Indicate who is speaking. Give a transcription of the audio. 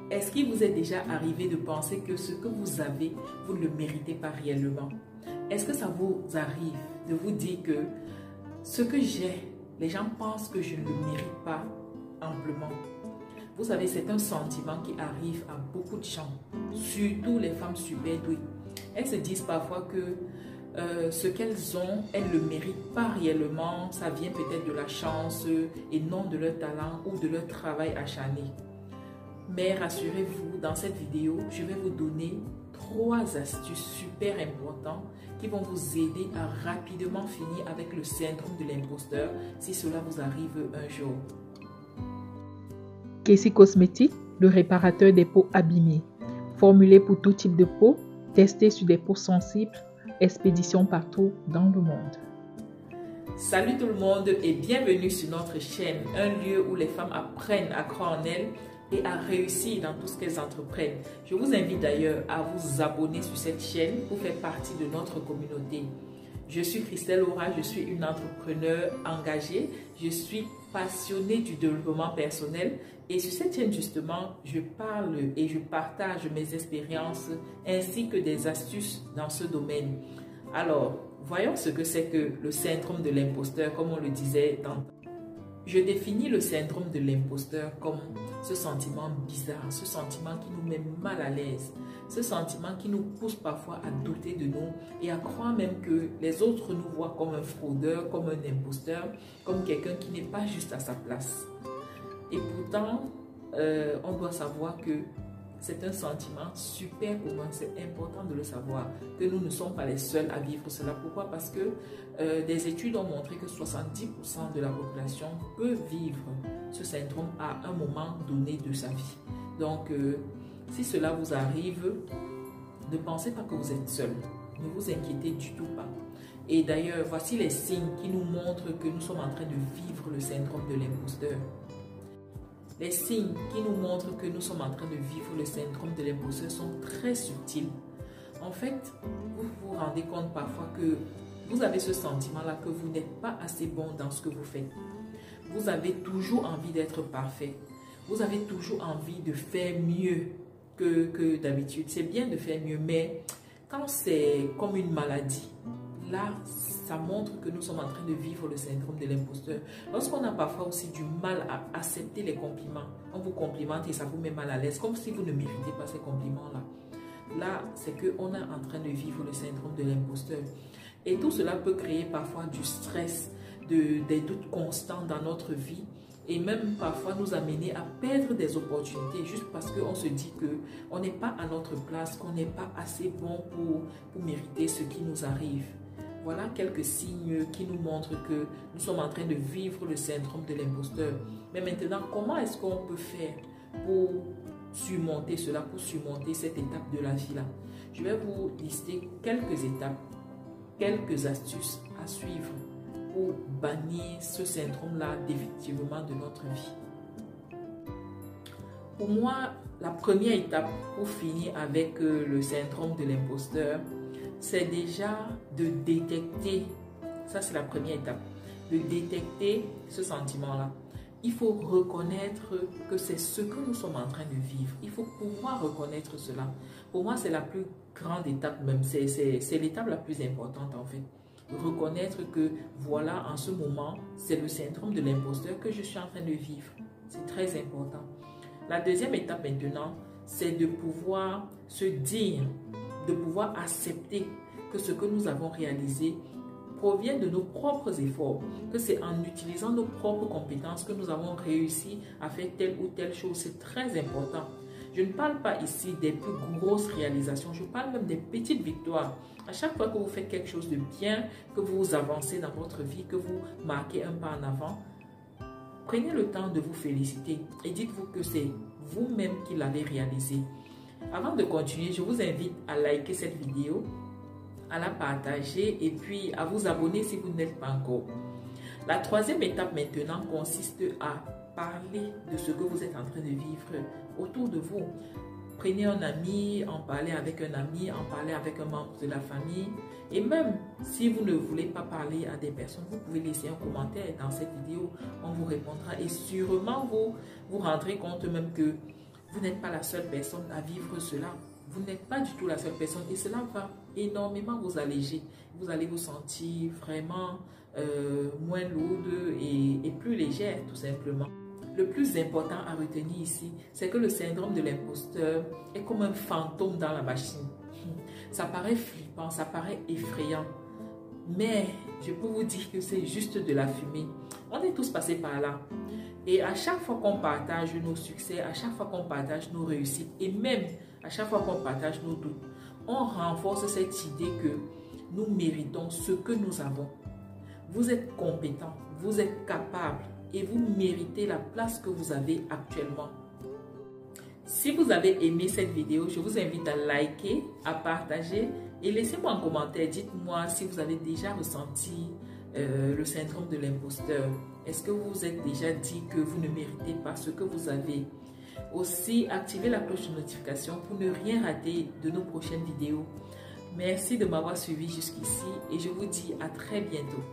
Speaker 1: Est-ce qu'il vous est déjà arrivé de penser que ce que vous avez, vous ne le méritez pas réellement? Est-ce que ça vous arrive de vous dire que ce que j'ai, les gens pensent que je ne le mérite pas amplement? Vous savez, c'est un sentiment qui arrive à beaucoup de gens, surtout les femmes super douées. Elles se disent parfois que ce qu'elles ont, elles ne le méritent pas réellement. Ça vient peut-être de la chance et non de leur talent ou de leur travail acharné. Mais rassurez-vous, dans cette vidéo, je vais vous donner 3 astuces super importantes qui vont vous aider à rapidement finir avec le syndrome de l'imposteur si cela vous arrive un jour.
Speaker 2: Kessie Cosmétiques, le réparateur des peaux abîmées. Formulé pour tout type de peau, testé sur des peaux sensibles, expédition partout dans le monde.
Speaker 1: Salut tout le monde et bienvenue sur notre chaîne, un lieu où les femmes apprennent à croire en elles et à réussir dans tout ce qu'elles entreprennent. Je vous invite d'ailleurs à vous abonner sur cette chaîne pour faire partie de notre communauté. Je suis Christelle Aura, je suis une entrepreneure engagée, je suis passionnée du développement personnel et sur cette chaîne justement, je parle et je partage mes expériences ainsi que des astuces dans ce domaine. Alors, voyons ce que c'est que le syndrome de l'imposteur, comme on le disait tantôt. Je définis le syndrome de l'imposteur comme ce sentiment bizarre, ce sentiment qui nous met mal à l'aise, ce sentiment qui nous pousse parfois à douter de nous et à croire même que les autres nous voient comme un fraudeur, comme un imposteur, comme quelqu'un qui n'est pas juste à sa place. Et pourtant, on doit savoir que c'est un sentiment super commun, c'est important de le savoir, que nous ne sommes pas les seuls à vivre cela. Pourquoi? Parce que des études ont montré que 70% de la population peut vivre ce syndrome à un moment donné de sa vie. Donc, si cela vous arrive, ne pensez pas que vous êtes seul, ne vous inquiétez du tout pas. Et d'ailleurs, voici les signes qui nous montrent que nous sommes en train de vivre le syndrome de l'imposteur. Les signes qui nous montrent que nous sommes en train de vivre le syndrome de l'imposteur sont très subtils. En fait, vous vous rendez compte parfois que vous avez ce sentiment-là que vous n'êtes pas assez bon dans ce que vous faites. Vous avez toujours envie d'être parfait. Vous avez toujours envie de faire mieux que d'habitude. C'est bien de faire mieux, mais quand c'est comme une maladie, là, ça montre que nous sommes en train de vivre le syndrome de l'imposteur. Lorsqu'on a parfois aussi du mal à accepter les compliments, on vous complimente et ça vous met mal à l'aise, comme si vous ne méritez pas ces compliments-là. Là, c'est qu'on est en train de vivre le syndrome de l'imposteur. Et tout cela peut créer parfois du stress, des doutes constants dans notre vie et même parfois nous amener à perdre des opportunités juste parce qu'on se dit qu'on n'est pas à notre place, qu'on n'est pas assez bon pour mériter ce qui nous arrive. Voilà quelques signes qui nous montrent que nous sommes en train de vivre le syndrome de l'imposteur. Mais maintenant, comment est-ce qu'on peut faire pour surmonter cela, pour surmonter cette étape de la vie-là? Je vais vous lister quelques étapes, quelques astuces à suivre pour bannir ce syndrome-là définitivement de notre vie. Pour moi, la première étape pour finir avec le syndrome de l'imposteur, c'est déjà de détecter, ça c'est la première étape, de détecter ce sentiment-là. Il faut reconnaître que c'est ce que nous sommes en train de vivre. Il faut pouvoir reconnaître cela. Pour moi, c'est la plus grande étape même, c'est l'étape la plus importante en fait. Reconnaître que voilà, en ce moment, c'est le syndrome de l'imposteur que je suis en train de vivre. C'est très important. La deuxième étape maintenant, c'est de pouvoir se dire, de pouvoir accepter que ce que nous avons réalisé provient de nos propres efforts, que c'est en utilisant nos propres compétences que nous avons réussi à faire telle ou telle chose. C'est très important. Je ne parle pas ici des plus grosses réalisations, je parle même des petites victoires. À chaque fois que vous faites quelque chose de bien, que vous avancez dans votre vie, que vous marquez un pas en avant, prenez le temps de vous féliciter et dites-vous que c'est vous-même qui l'avez réalisé. Avant de continuer, je vous invite à liker cette vidéo, à la partager et puis à vous abonner si vous n'êtes pas encore. La troisième étape maintenant consiste à parler de ce que vous êtes en train de vivre autour de vous. Prenez un ami, en parler avec un ami, en parler avec un membre de la famille. Et même si vous ne voulez pas parler à des personnes, vous pouvez laisser un commentaire dans cette vidéo. On vous répondra et sûrement vous vous rendrez compte même que vous n'êtes pas la seule personne à vivre cela. Vous n'êtes pas du tout la seule personne et cela va énormément vous alléger. Vous allez vous sentir vraiment moins lourde et plus légère tout simplement. Le plus important à retenir ici, c'est que le syndrome de l'imposteur est comme un fantôme dans la machine. Ça paraît flippant, ça paraît effrayant, mais je peux vous dire que c'est juste de la fumée. On est tous passés par là. Et à chaque fois qu'on partage nos succès, à chaque fois qu'on partage nos réussites et même à chaque fois qu'on partage nos doutes, on renforce cette idée que nous méritons ce que nous avons. Vous êtes compétent, vous êtes capable et vous méritez la place que vous avez actuellement. Si vous avez aimé cette vidéo, je vous invite à liker, à partager et laissez-moi un commentaire. Dites-moi si vous avez déjà ressenti le syndrome de l'imposteur. Est-ce que vous vous êtes déjà dit que vous ne méritez pas ce que vous avez? Aussi, activez la cloche de notification pour ne rien rater de nos prochaines vidéos. Merci de m'avoir suivi jusqu'ici et je vous dis à très bientôt.